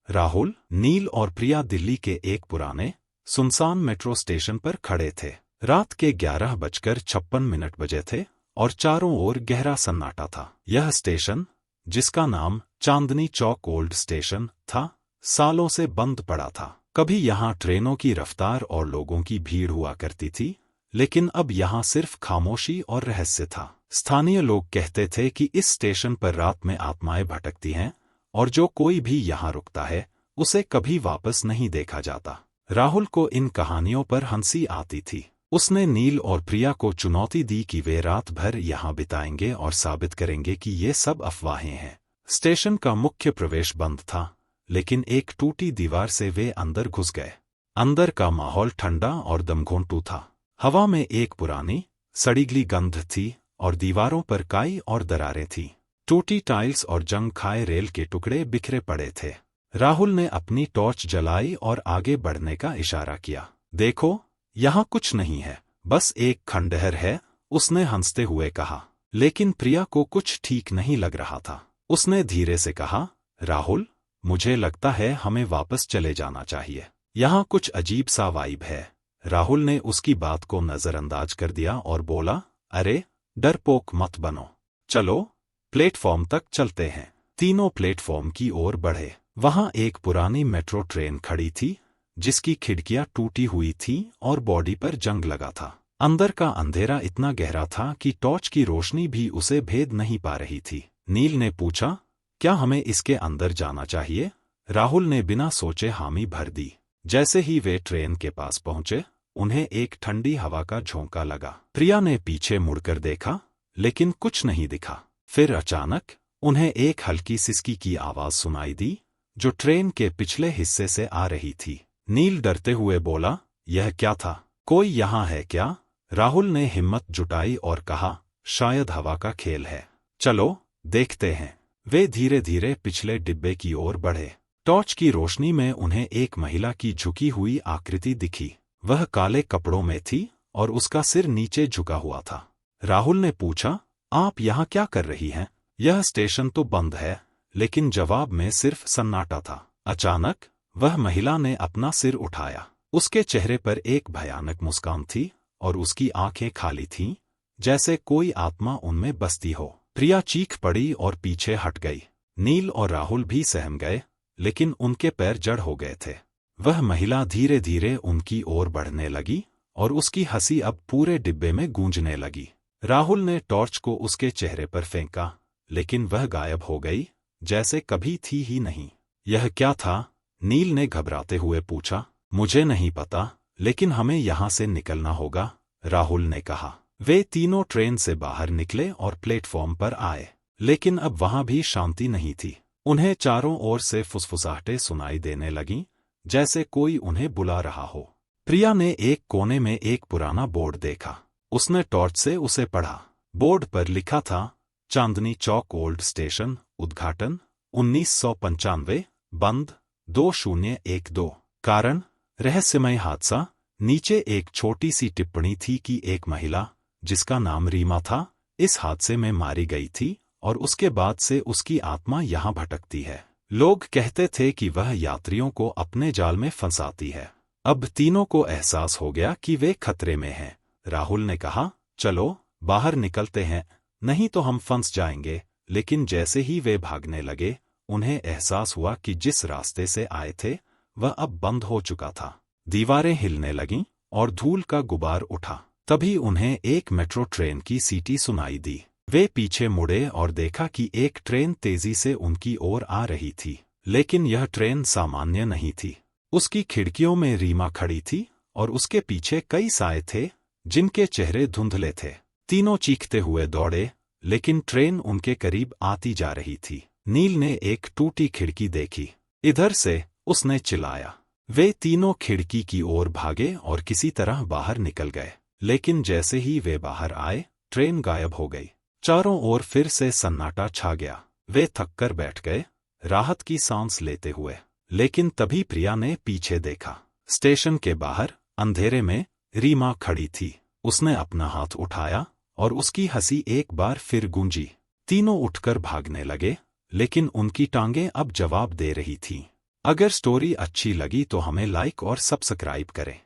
राहुल, नील और प्रिया दिल्ली के एक पुराने, सुनसान मेट्रो स्टेशन पर खड़े थे। रात के 11:56 बजे थे और चारों ओर गहरा सन्नाटा था। यह स्टेशन, जिसका नाम चांदनी चौक ओल्ड स्टेशन था, सालों से बंद पड़ा था। कभी यहाँ ट्रेनों की रफ्तार और लोगों की भीड़ हुआ करती थी, लेकिन अब यहाँ सिर्फ खामोशी और रहस्य था। स्थानीय लोग कहते थे कि इस स्टेशन पर रात में आत्माएं भटकती हैं और जो कोई भी यहाँ रुकता है उसे कभी वापस नहीं देखा जाता। राहुल को इन कहानियों पर हंसी आती थी। उसने नील और प्रिया को चुनौती दी कि वे रात भर यहाँ बिताएंगे और साबित करेंगे कि ये सब अफवाहें हैं। स्टेशन का मुख्य प्रवेश बंद था, लेकिन एक टूटी दीवार से वे अंदर घुस गए। अंदर का माहौल ठंडा और दमघोंटू था। हवा में एक पुरानी, सड़ीगली गंध थी और दीवारों पर काई और दरारें थीं। टूटी टाइल्स और जंग खाए रेल के टुकड़े बिखरे पड़े थे। राहुल ने अपनी टॉर्च जलाई और आगे बढ़ने का इशारा किया। देखो, यहाँ कुछ नहीं है, बस एक खंडहर है, उसने हंसते हुए कहा। लेकिन प्रिया को कुछ ठीक नहीं लग रहा था। उसने धीरे से कहा, राहुल, मुझे लगता है हमें वापस चले जाना चाहिए। यहाँ कुछ अजीब सा वाइब है। राहुल ने उसकी बात को नजरअंदाज कर दिया और बोला, अरे, डरपोक मत बनो। चलो, प्लेटफॉर्म तक चलते हैं। तीनों प्लेटफॉर्म की ओर बढ़े। वहां एक पुरानी मेट्रो ट्रेन खड़ी थी, जिसकी खिड़कियां टूटी हुई थीं और बॉडी पर जंग लगा था। अंदर का अंधेरा इतना गहरा था कि टॉर्च की रोशनी भी उसे भेद नहीं पा रही थी। नील ने पूछा, क्या हमें इसके अंदर जाना चाहिए? राहुल ने बिना सोचे हामी भर दी। जैसे ही वे ट्रेन के पास पहुंचे, उन्हें एक ठंडी हवा का झोंका लगा। प्रिया ने पीछे मुड़कर देखा, लेकिन कुछ नहीं दिखा। फिर अचानक उन्हें एक हल्की सिसकी की आवाज सुनाई दी, जो ट्रेन के पिछले हिस्से से आ रही थी। नील डरते हुए बोला, यह क्या था? कोई यहाँ है क्या? राहुल ने हिम्मत जुटाई और कहा, शायद हवा का खेल है। चलो, देखते हैं। वे धीरे धीरे पिछले डिब्बे की ओर बढ़े। टॉर्च की रोशनी में उन्हें एक महिला की झुकी हुई आकृति दिखी। वह काले कपड़ों में थी और उसका सिर नीचे झुका हुआ था। राहुल ने पूछा, आप यहाँ क्या कर रही हैं? यह स्टेशन तो बंद है, लेकिन जवाब में सिर्फ सन्नाटा था। अचानक वह महिला ने अपना सिर उठाया। उसके चेहरे पर एक भयानक मुस्कान थी और उसकी आंखें खाली थीं, जैसे कोई आत्मा उनमें बसती हो। प्रिया चीख पड़ी और पीछे हट गई। नील और राहुल भी सहम गए, लेकिन उनके पैर जड़ हो गए थे। वह महिला धीरे धीरे उनकी ओर बढ़ने लगी और उसकी हंसी अब पूरे डिब्बे में गूंजने लगी। राहुल ने टॉर्च को उसके चेहरे पर फेंका, लेकिन वह गायब हो गई, जैसे कभी थी ही नहीं। यह क्या था? नील ने घबराते हुए पूछा। मुझे नहीं पता, लेकिन हमें यहाँ से निकलना होगा, राहुल ने कहा। वे तीनों ट्रेन से बाहर निकले और प्लेटफॉर्म पर आए, लेकिन अब वहां भी शांति नहीं थी। उन्हें चारों ओर से फुसफुसाहटें सुनाई देने लगीं, जैसे कोई उन्हें बुला रहा हो। प्रिया ने एक कोने में एक पुराना बोर्ड देखा। उसने टॉर्च से उसे पढ़ा। बोर्ड पर लिखा था, चांदनी चौक ओल्ड स्टेशन, उद्घाटन 1995, बंद 2012। कारण, रहस्यमय हादसा। नीचे एक छोटी सी टिप्पणी थी कि एक महिला, जिसका नाम रीमा था, इस हादसे में मारी गई थी और उसके बाद से उसकी आत्मा यहाँ भटकती है। लोग कहते थे कि वह यात्रियों को अपने जाल में फंसाती है। अब तीनों को एहसास हो गया कि वे खतरे में हैं। राहुल ने कहा, चलो, बाहर निकलते हैं, नहीं तो हम फंस जाएंगे। लेकिन जैसे ही वे भागने लगे, उन्हें एहसास हुआ कि जिस रास्ते से आए थे, वह अब बंद हो चुका था। दीवारें हिलने लगीं और धूल का गुबार उठा। तभी उन्हें एक मेट्रो ट्रेन की सीटी सुनाई दी। वे पीछे मुड़े और देखा कि एक ट्रेन तेजी से उनकी ओर आ रही थी। लेकिन यह ट्रेन सामान्य नहीं थी। उसकी खिड़कियों में रीमा खड़ी थी और उसके पीछे कई साए थे, जिनके चेहरे धुंधले थे। तीनों चीखते हुए दौड़े, लेकिन ट्रेन उनके करीब आती जा रही थी। नील ने एक टूटी खिड़की देखी। इधर से, उसने चिल्लाया। वे तीनों खिड़की की ओर भागे और किसी तरह बाहर निकल गए। लेकिन जैसे ही वे बाहर आए, ट्रेन गायब हो गई। चारों ओर फिर से सन्नाटा छा गया। वे थककर बैठ गए, राहत की सांस लेते हुए। लेकिन तभी प्रिया ने पीछे देखा। स्टेशन के बाहर, अंधेरे में, रीमा खड़ी थी। उसने अपना हाथ उठाया और उसकी हंसी एक बार फिर गूंजी। तीनों उठकर भागने लगे, लेकिन उनकी टांगें अब जवाब दे रही थीं। अगर स्टोरी अच्छी लगी तो हमें लाइक और सब्सक्राइब करें।